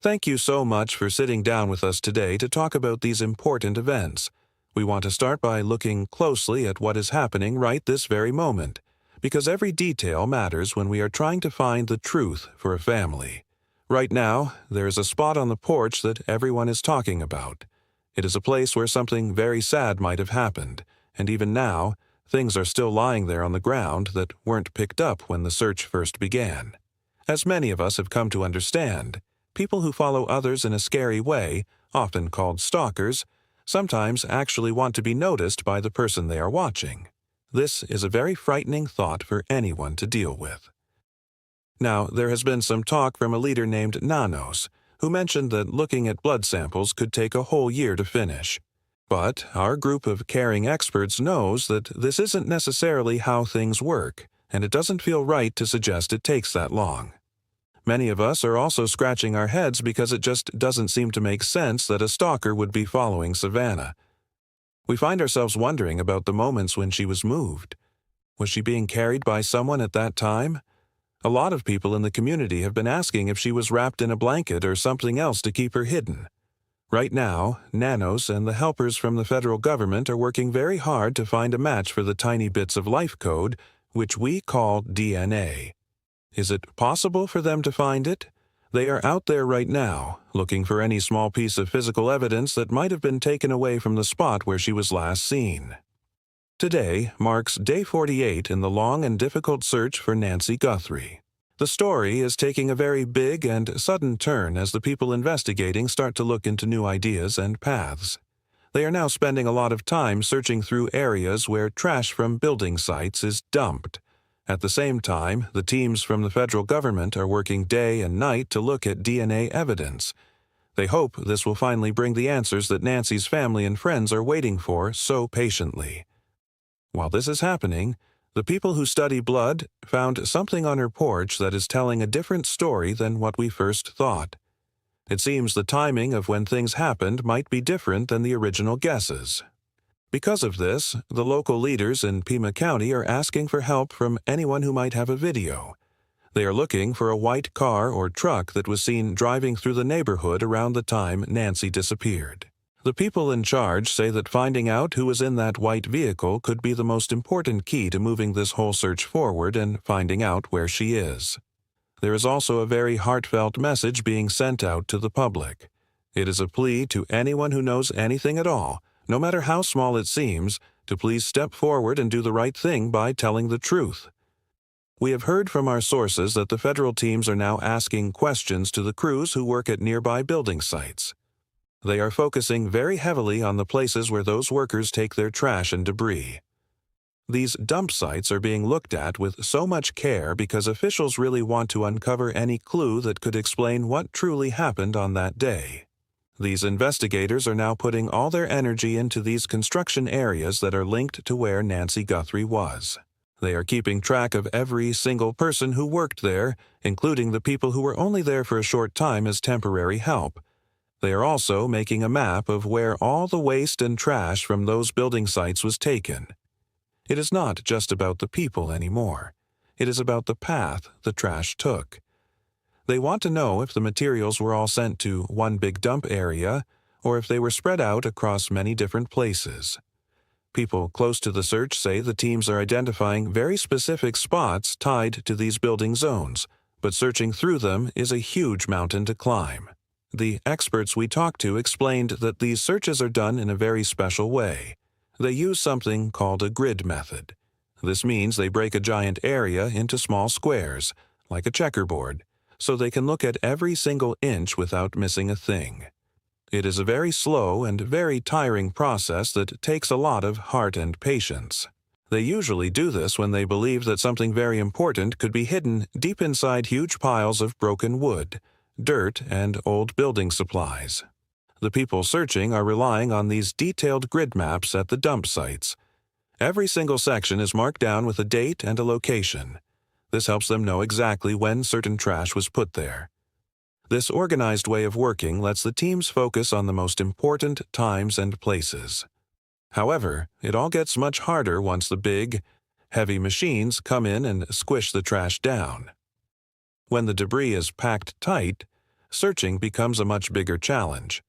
Thank you so much for sitting down with us today to talk about these important events. We want to start by looking closely at what is happening right this very moment, because every detail matters when we are trying to find the truth for a family. Right now, there is a spot on the porch that everyone is talking about. It is a place where something very sad might have happened, and even now, things are still lying there on the ground that weren't picked up when the search first began. As many of us have come to understand, people who follow others in a scary way, often called stalkers, sometimes actually want to be noticed by the person they are watching. This is a very frightening thought for anyone to deal with. Now, there has been some talk from a leader named Nanos, who mentioned that looking at blood samples could take a whole year to finish. But our group of caring experts knows that this isn't necessarily how things work, and it doesn't feel right to suggest it takes that long. Many of us are also scratching our heads because it just doesn't seem to make sense that a stalker would be following Savannah. We find ourselves wondering about the moments when she was moved. Was she being carried by someone at that time? A lot of people in the community have been asking if she was wrapped in a blanket or something else to keep her hidden. Right now, Nanos and the helpers from the federal government are working very hard to find a match for the tiny bits of life code, which we call DNA. Is it possible for them to find it? They are out there right now, looking for any small piece of physical evidence that might have been taken away from the spot where she was last seen. Today marks day 48 in the long and difficult search for Nancy Guthrie. The story is taking a very big and sudden turn as the people investigating start to look into new ideas and paths. They are now spending a lot of time searching through areas where trash from building sites is dumped. At the same time, the teams from the federal government are working day and night to look at DNA evidence. They hope this will finally bring the answers that Nancy's family and friends are waiting for so patiently. While this is happening, the people who study blood found something on her porch that is telling a different story than what we first thought. It seems the timing of when things happened might be different than the original guesses. Because of this, the local leaders in Pima County are asking for help from anyone who might have a video. They are looking for a white car or truck that was seen driving through the neighborhood around the time Nancy disappeared. The people in charge say that finding out who was in that white vehicle could be the most important key to moving this whole search forward and finding out where she is. There is also a very heartfelt message being sent out to the public. It is a plea to anyone who knows anything at all, no matter how small it seems, to please step forward and do the right thing by telling the truth. We have heard from our sources that the federal teams are now asking questions to the crews who work at nearby building sites. They are focusing very heavily on the places where those workers take their trash and debris. These dump sites are being looked at with so much care because officials really want to uncover any clue that could explain what truly happened on that day. These investigators are now putting all their energy into these construction areas that are linked to where Nancy Guthrie was. They are keeping track of every single person who worked there, including the people who were only there for a short time as temporary help. They are also making a map of where all the waste and trash from those building sites was taken. It is not just about the people anymore. It is about the path the trash took. They want to know if the materials were all sent to one big dump area or if they were spread out across many different places. People close to the search say the teams are identifying very specific spots tied to these building zones, but searching through them is a huge mountain to climb. The experts we talked to explained that these searches are done in a very special way. They use something called a grid method. This means they break a giant area into small squares, like a checkerboard, so they can look at every single inch without missing a thing. It is a very slow and very tiring process that takes a lot of heart and patience. They usually do this when they believe that something very important could be hidden deep inside huge piles of broken wood, dirt, and old building supplies. The people searching are relying on these detailed grid maps at the dump sites. Every single section is marked down with a date and a location. This helps them know exactly when certain trash was put there. This organized way of working lets the teams focus on the most important times and places. However, it all gets much harder once the big, heavy machines come in and squish the trash down. When the debris is packed tight, searching becomes a much bigger challenge.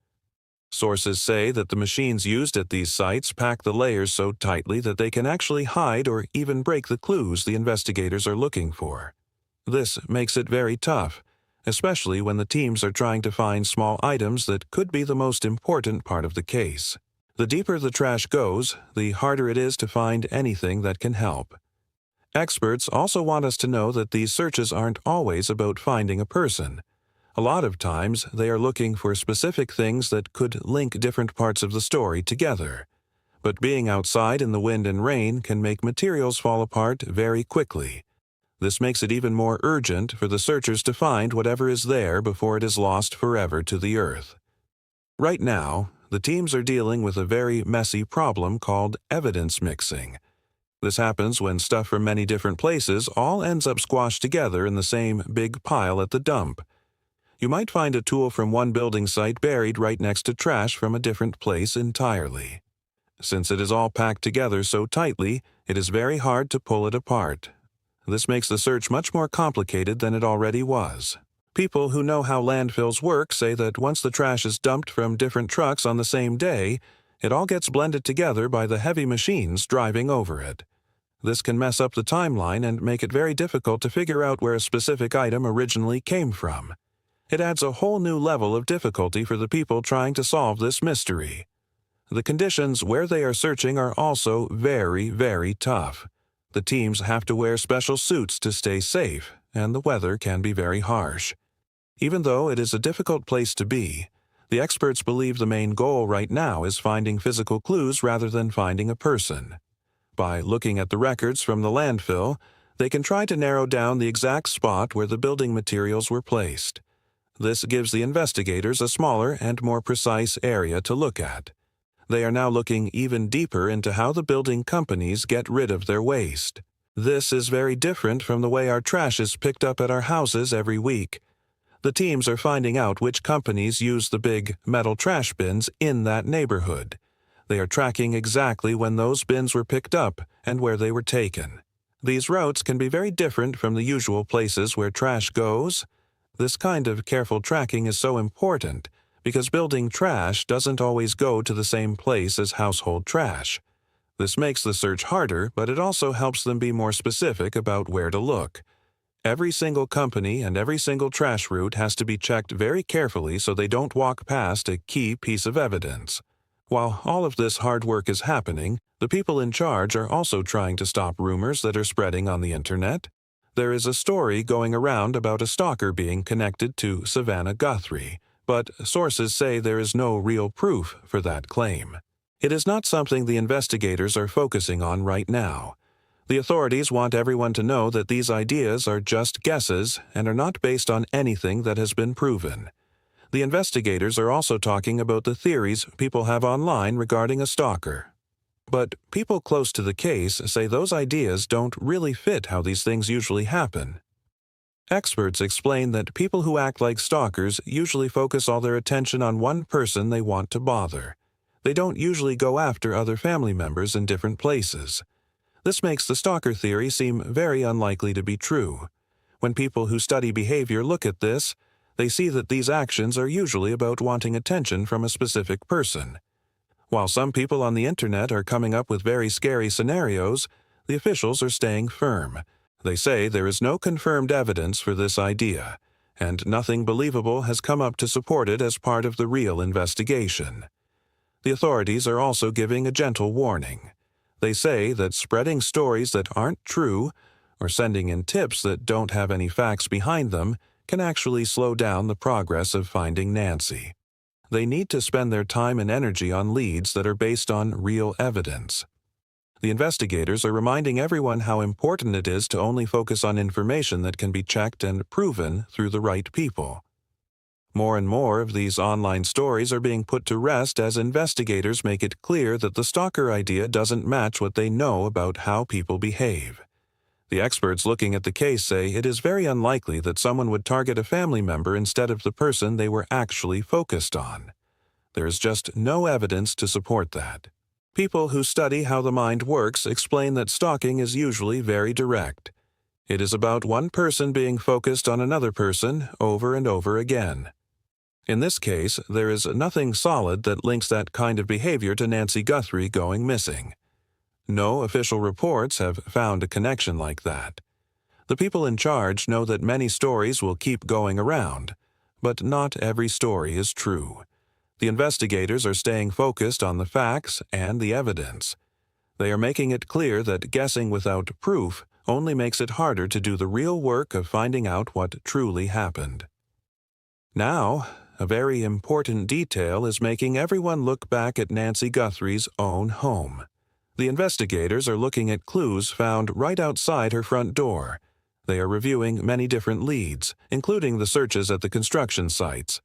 Sources say that the machines used at these sites pack the layers so tightly that they can actually hide or even break the clues the investigators are looking for. This makes it very tough, especially when the teams are trying to find small items that could be the most important part of the case. The deeper the trash goes, the harder it is to find anything that can help. Experts also want us to know that these searches aren't always about finding a person. A lot of times, they are looking for specific things that could link different parts of the story together. But being outside in the wind and rain can make materials fall apart very quickly. This makes it even more urgent for the searchers to find whatever is there before it is lost forever to the earth. Right now, the teams are dealing with a very messy problem called evidence mixing. This happens when stuff from many different places all ends up squashed together in the same big pile at the dump. You might find a tool from one building site buried right next to trash from a different place entirely. Since it is all packed together so tightly, it is very hard to pull it apart. This makes the search much more complicated than it already was. People who know how landfills work say that once the trash is dumped from different trucks on the same day, it all gets blended together by the heavy machines driving over it. This can mess up the timeline and make it very difficult to figure out where a specific item originally came from. It adds a whole new level of difficulty for the people trying to solve this mystery. The conditions where they are searching are also very, very tough. The teams have to wear special suits to stay safe, and the weather can be very harsh. Even though it is a difficult place to be, the experts believe the main goal right now is finding physical clues rather than finding a person. By looking at the records from the landfill, they can try to narrow down the exact spot where the building materials were placed. This gives the investigators a smaller and more precise area to look at. They are now looking even deeper into how the building companies get rid of their waste. This is very different from the way our trash is picked up at our houses every week. The teams are finding out which companies use the big metal trash bins in that neighborhood. They are tracking exactly when those bins were picked up and where they were taken. These routes can be very different from the usual places where trash goes. This kind of careful tracking is so important because building trash doesn't always go to the same place as household trash. This makes the search harder, but it also helps them be more specific about where to look. Every single company and every single trash route has to be checked very carefully so they don't walk past a key piece of evidence. While all of this hard work is happening, the people in charge are also trying to stop rumors that are spreading on the internet. There is a story going around about a stalker being connected to Nancy Guthrie, but sources say there is no real proof for that claim. It is not something the investigators are focusing on right now. The authorities want everyone to know that these ideas are just guesses and are not based on anything that has been proven. The investigators are also talking about the theories people have online regarding a stalker. But people close to the case say those ideas don't really fit how these things usually happen. Experts explain that people who act like stalkers usually focus all their attention on one person they want to bother. They don't usually go after other family members in different places. This makes the stalker theory seem very unlikely to be true. When people who study behavior look at this, they see that these actions are usually about wanting attention from a specific person. While some people on the internet are coming up with very scary scenarios, the officials are staying firm. They say there is no confirmed evidence for this idea, and nothing believable has come up to support it as part of the real investigation. The authorities are also giving a gentle warning. They say that spreading stories that aren't true or sending in tips that don't have any facts behind them can actually slow down the progress of finding Nancy. They need to spend their time and energy on leads that are based on real evidence. The investigators are reminding everyone how important it is to only focus on information that can be checked and proven through the right people. More and more of these online stories are being put to rest as investigators make it clear that the stalker idea doesn't match what they know about how people behave. The experts looking at the case say it is very unlikely that someone would target a family member instead of the person they were actually focused on. There is just no evidence to support that. People who study how the mind works explain that stalking is usually very direct. It is about one person being focused on another person over and over again. In this case, there is nothing solid that links that kind of behavior to Nancy Guthrie going missing. No official reports have found a connection like that. The people in charge know that many stories will keep going around, but not every story is true. The investigators are staying focused on the facts and the evidence. They are making it clear that guessing without proof only makes it harder to do the real work of finding out what truly happened. Now, a very important detail is making everyone look back at Nancy Guthrie's own home. The investigators are looking at clues found right outside her front door. They are reviewing many different leads, including the searches at the construction sites.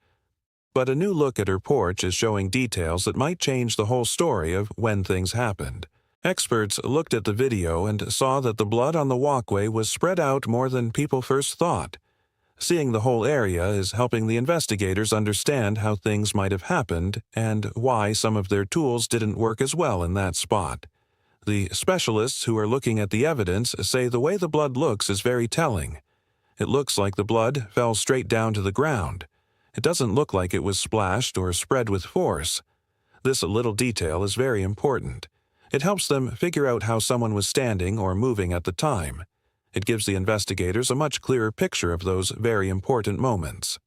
But a new look at her porch is showing details that might change the whole story of when things happened. Experts looked at the video and saw that the blood on the walkway was spread out more than people first thought. Seeing the whole area is helping the investigators understand how things might have happened and why some of their tools didn't work as well in that spot. The specialists who are looking at the evidence say the way the blood looks is very telling. It looks like the blood fell straight down to the ground. It doesn't look like it was splashed or spread with force. This little detail is very important. It helps them figure out how someone was standing or moving at the time. It gives the investigators a much clearer picture of those very important moments.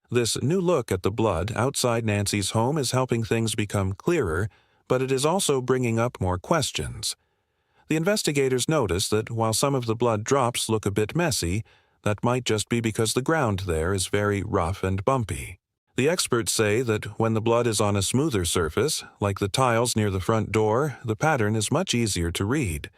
This new look at the blood outside Nancy's home is helping things become clearer, but it is also bringing up more questions. The investigators notice that while some of the blood drops look a bit messy, that might just be because the ground there is very rough and bumpy. The experts say that when the blood is on a smoother surface, like the tiles near the front door, the pattern is much easier to read.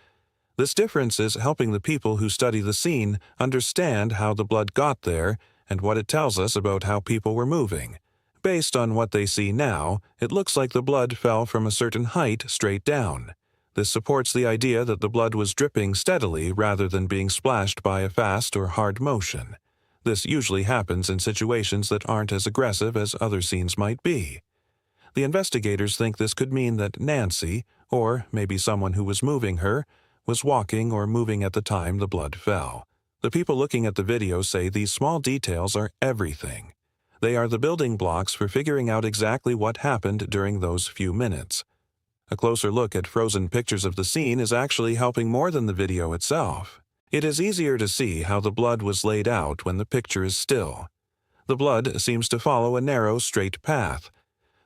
This difference is helping the people who study the scene understand how the blood got there and what it tells us about how people were moving. Based on what they see now, it looks like the blood fell from a certain height straight down. This supports the idea that the blood was dripping steadily rather than being splashed by a fast or hard motion. This usually happens in situations that aren't as aggressive as other scenes might be. The investigators think this could mean that Nancy, or maybe someone who was moving her, was walking or moving at the time the blood fell. The people looking at the video say these small details are everything. They are the building blocks for figuring out exactly what happened during those few minutes. A closer look at frozen pictures of the scene is actually helping more than the video itself. It is easier to see how the blood was laid out when the picture is still. The blood seems to follow a narrow, straight path,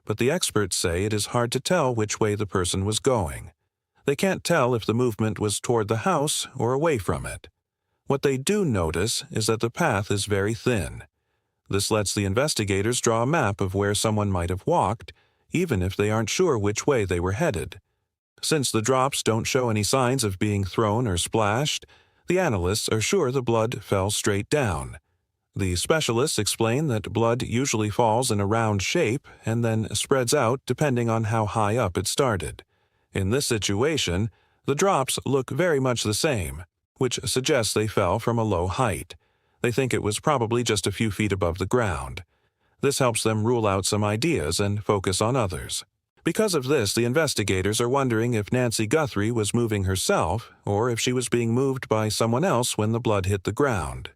but the experts say it is hard to tell which way the person was going. They can't tell if the movement was toward the house or away from it. What they do notice is that the path is very thin. This lets the investigators draw a map of where someone might have walked, even if they aren't sure which way they were headed. Since the drops don't show any signs of being thrown or splashed, the analysts are sure the blood fell straight down. The specialists explain that blood usually falls in a round shape and then spreads out depending on how high up it started. In this situation, the drops look very much the same, which suggests they fell from a low height. They think it was probably just a few feet above the ground. This helps them rule out some ideas and focus on others. Because of this, the investigators are wondering if Nancy Guthrie was moving herself or if she was being moved by someone else when the blood hit the ground.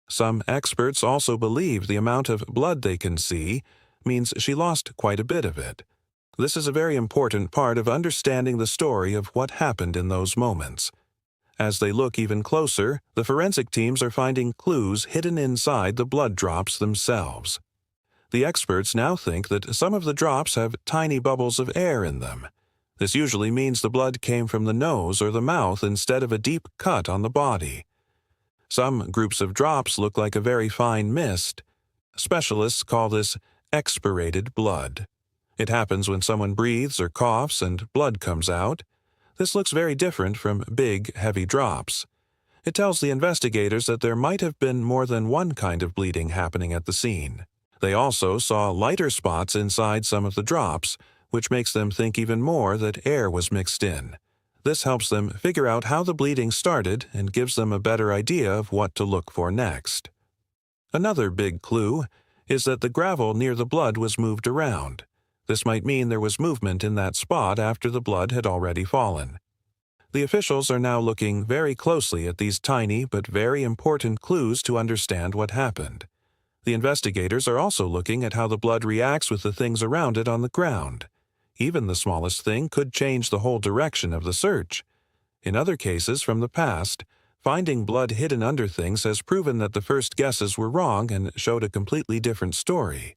Some experts also believe the amount of blood they can see means she lost quite a bit of it. This is a very important part of understanding the story of what happened in those moments. As they look even closer, the forensic teams are finding clues hidden inside the blood drops themselves. The experts now think that some of the drops have tiny bubbles of air in them. This usually means the blood came from the nose or the mouth instead of a deep cut on the body. Some groups of drops look like a very fine mist. Specialists call this expirated blood. It happens when someone breathes or coughs and blood comes out. This looks very different from big, heavy drops. It tells the investigators that there might have been more than one kind of bleeding happening at the scene. They also saw lighter spots inside some of the drops, which makes them think even more that air was mixed in. This helps them figure out how the bleeding started and gives them a better idea of what to look for next. Another big clue is that the gravel near the blood was moved around. This might mean there was movement in that spot after the blood had already fallen. The officials are now looking very closely at these tiny but very important clues to understand what happened. The investigators are also looking at how the blood reacts with the things around it on the ground. Even the smallest thing could change the whole direction of the search. In other cases from the past, finding blood hidden under things has proven that the first guesses were wrong and showed a completely different story.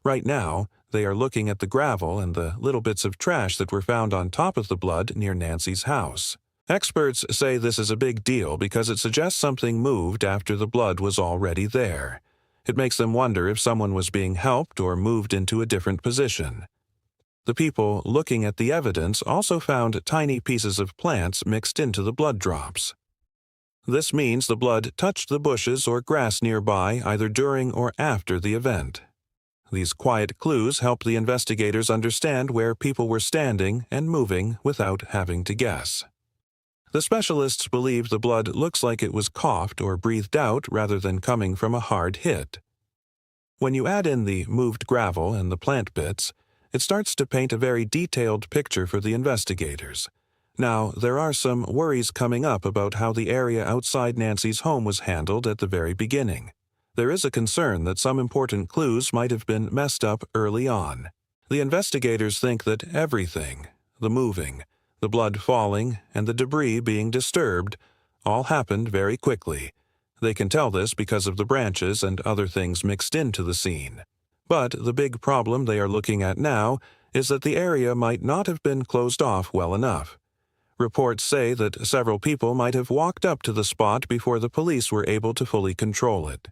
Right now, they are looking at the gravel and the little bits of trash that were found on top of the blood near Nancy's house. Experts say this is a big deal because it suggests something moved after the blood was already there. It makes them wonder if someone was being helped or moved into a different position. The people looking at the evidence also found tiny pieces of plants mixed into the blood drops. This means the blood touched the bushes or grass nearby either during or after the event. These quiet clues help the investigators understand where people were standing and moving without having to guess. The specialists believe the blood looks like it was coughed or breathed out rather than coming from a hard hit. When you add in the moved gravel and the plant bits, it starts to paint a very detailed picture for the investigators. Now, there are some worries coming up about how the area outside Nancy's home was handled at the very beginning. There is a concern that some important clues might have been messed up early on. The investigators think that everything, the moving, the blood falling, and the debris being disturbed, all happened very quickly. They can tell this because of the branches and other things mixed into the scene. But the big problem they are looking at now is that the area might not have been closed off well enough. Reports say that several people might have walked up to the spot before the police were able to fully control it.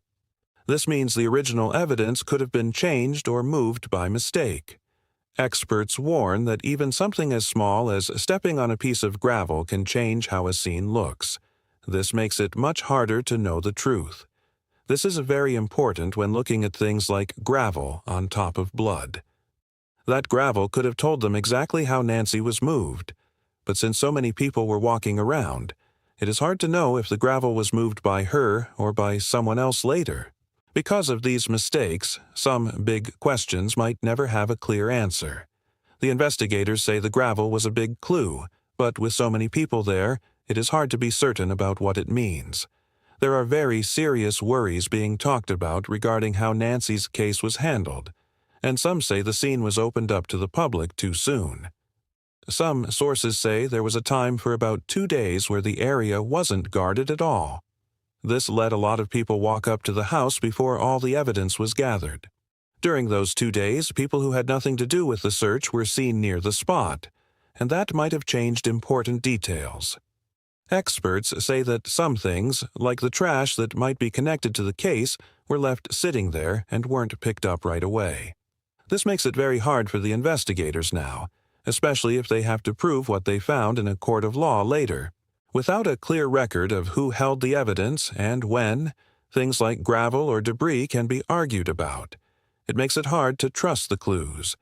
This means the original evidence could have been changed or moved by mistake. Experts warn that even something as small as stepping on a piece of gravel can change how a scene looks. This makes it much harder to know the truth. This is very important when looking at things like gravel on top of blood. That gravel could have told them exactly how Nancy was moved, but since so many people were walking around, it is hard to know if the gravel was moved by her or by someone else later. Because of these mistakes, some big questions might never have a clear answer. The investigators say the gravel was a big clue, but with so many people there, it is hard to be certain about what it means. There are very serious worries being talked about regarding how Nancy's case was handled, and some say the scene was opened up to the public too soon. Some sources say there was a time for about 2 days where the area wasn't guarded at all. This let a lot of people walk up to the house before all the evidence was gathered. During those 2 days, people who had nothing to do with the search were seen near the spot, and that might have changed important details. Experts say that some things, like the trash that might be connected to the case, were left sitting there and weren't picked up right away. This makes it very hard for the investigators now, especially if they have to prove what they found in a court of law later. Without a clear record of who held the evidence and when, things like gravel or debris can be argued about. It makes it hard to trust the clues.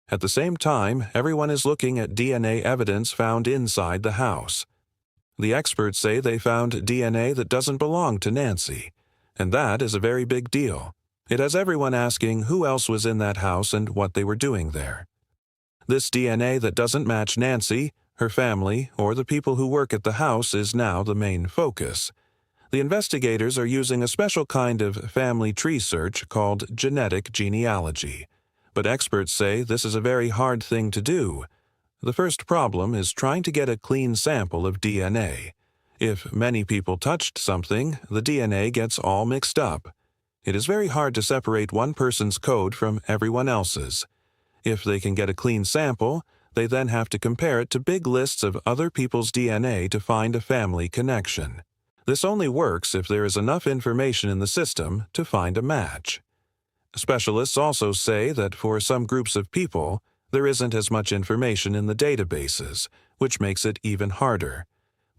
At the same time, everyone is looking at DNA evidence found inside the house. The experts say they found DNA that doesn't belong to Nancy, and that is a very big deal. It has everyone asking who else was in that house and what they were doing there. This DNA that doesn't match Nancy, her family, or the people who work at the house is now the main focus. The investigators are using a special kind of family tree search called genetic genealogy, but experts say this is a very hard thing to do. The first problem is trying to get a clean sample of DNA. If many people touched something, the DNA gets all mixed up. It is very hard to separate one person's code from everyone else's. If they can get a clean sample, they then have to compare it to big lists of other people's DNA to find a family connection. This only works if there is enough information in the system to find a match. Specialists also say that for some groups of people, there isn't as much information in the databases, which makes it even harder.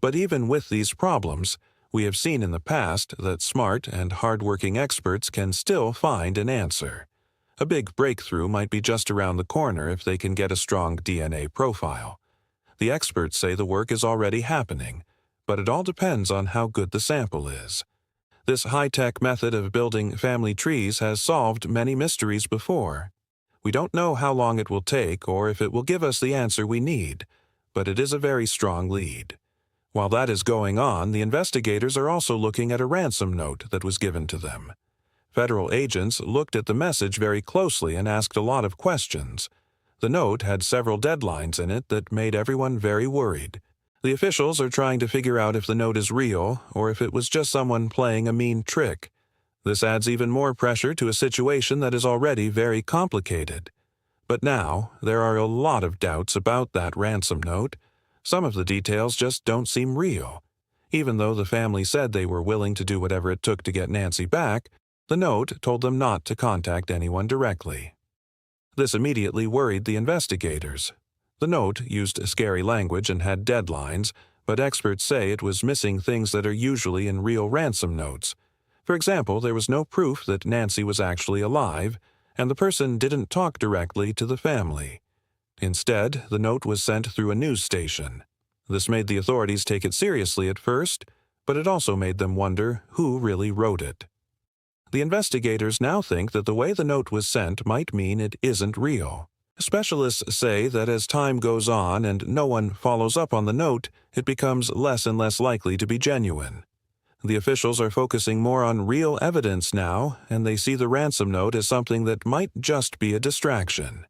But even with these problems, we have seen in the past that smart and hard-working experts can still find an answer. A big breakthrough might be just around the corner if they can get a strong DNA profile. The experts say the work is already happening, but it all depends on how good the sample is. This high-tech method of building family trees has solved many mysteries before. We don't know how long it will take or if it will give us the answer we need, but it is a very strong lead. While that is going on, the investigators are also looking at a ransom note that was given to them. Federal agents looked at the message very closely and asked a lot of questions. The note had several deadlines in it that made everyone very worried. The officials are trying to figure out if the note is real or if it was just someone playing a mean trick. This adds even more pressure to a situation that is already very complicated. But now, there are a lot of doubts about that ransom note. Some of the details just don't seem real. Even though the family said they were willing to do whatever it took to get Nancy back, the note told them not to contact anyone directly. This immediately worried the investigators. The note used scary language and had deadlines, but experts say it was missing things that are usually in real ransom notes. For example, there was no proof that Nancy was actually alive, and the person didn't talk directly to the family. Instead, the note was sent through a news station. This made the authorities take it seriously at first, but it also made them wonder who really wrote it. The investigators now think that the way the note was sent might mean it isn't real. Specialists say that as time goes on and no one follows up on the note, it becomes less and less likely to be genuine. The officials are focusing more on real evidence now, and they see the ransom note as something that might just be a distraction.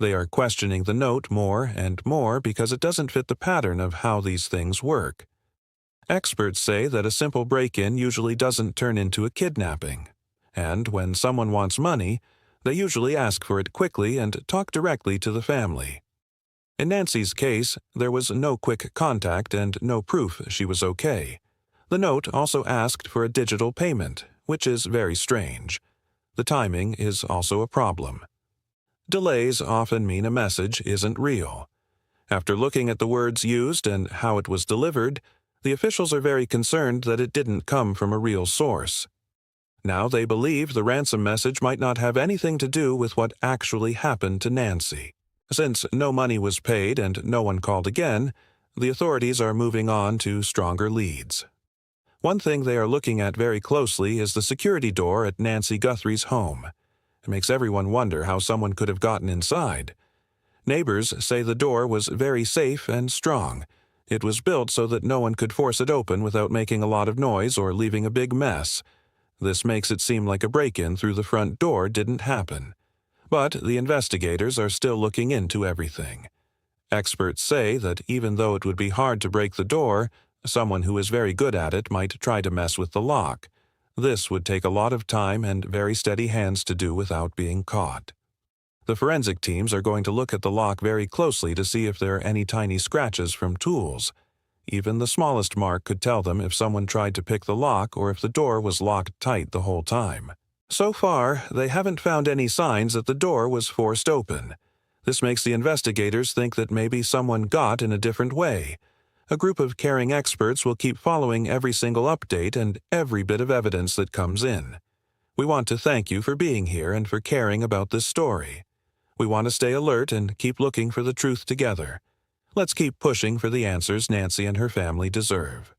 They are questioning the note more and more because it doesn't fit the pattern of how these things work. Experts say that a simple break-in usually doesn't turn into a kidnapping, and when someone wants money, they usually ask for it quickly and talk directly to the family. In Nancy's case, there was no quick contact and no proof she was okay. The note also asked for a digital payment, which is very strange. The timing is also a problem. Delays often mean a message isn't real. After looking at the words used and how it was delivered, the officials are very concerned that it didn't come from a real source. Now they believe the ransom message might not have anything to do with what actually happened to Nancy. Since no money was paid and no one called again, the authorities are moving on to stronger leads. One thing they are looking at very closely is the security door at Nancy Guthrie's home. It makes everyone wonder how someone could have gotten inside. Neighbors say the door was very safe and strong. It was built so that no one could force it open without making a lot of noise or leaving a big mess. This makes it seem like a break-in through the front door didn't happen. But the investigators are still looking into everything. Experts say that even though it would be hard to break the door, someone who is very good at it might try to mess with the lock. This would take a lot of time and very steady hands to do without being caught. The forensic teams are going to look at the lock very closely to see if there are any tiny scratches from tools. Even the smallest mark could tell them if someone tried to pick the lock or if the door was locked tight the whole time. So far, they haven't found any signs that the door was forced open. This makes the investigators think that maybe someone got in a different way. A group of caring experts will keep following every single update and every bit of evidence that comes in. We want to thank you for being here and for caring about this story. We want to stay alert and keep looking for the truth together. Let's keep pushing for the answers Nancy and her family deserve.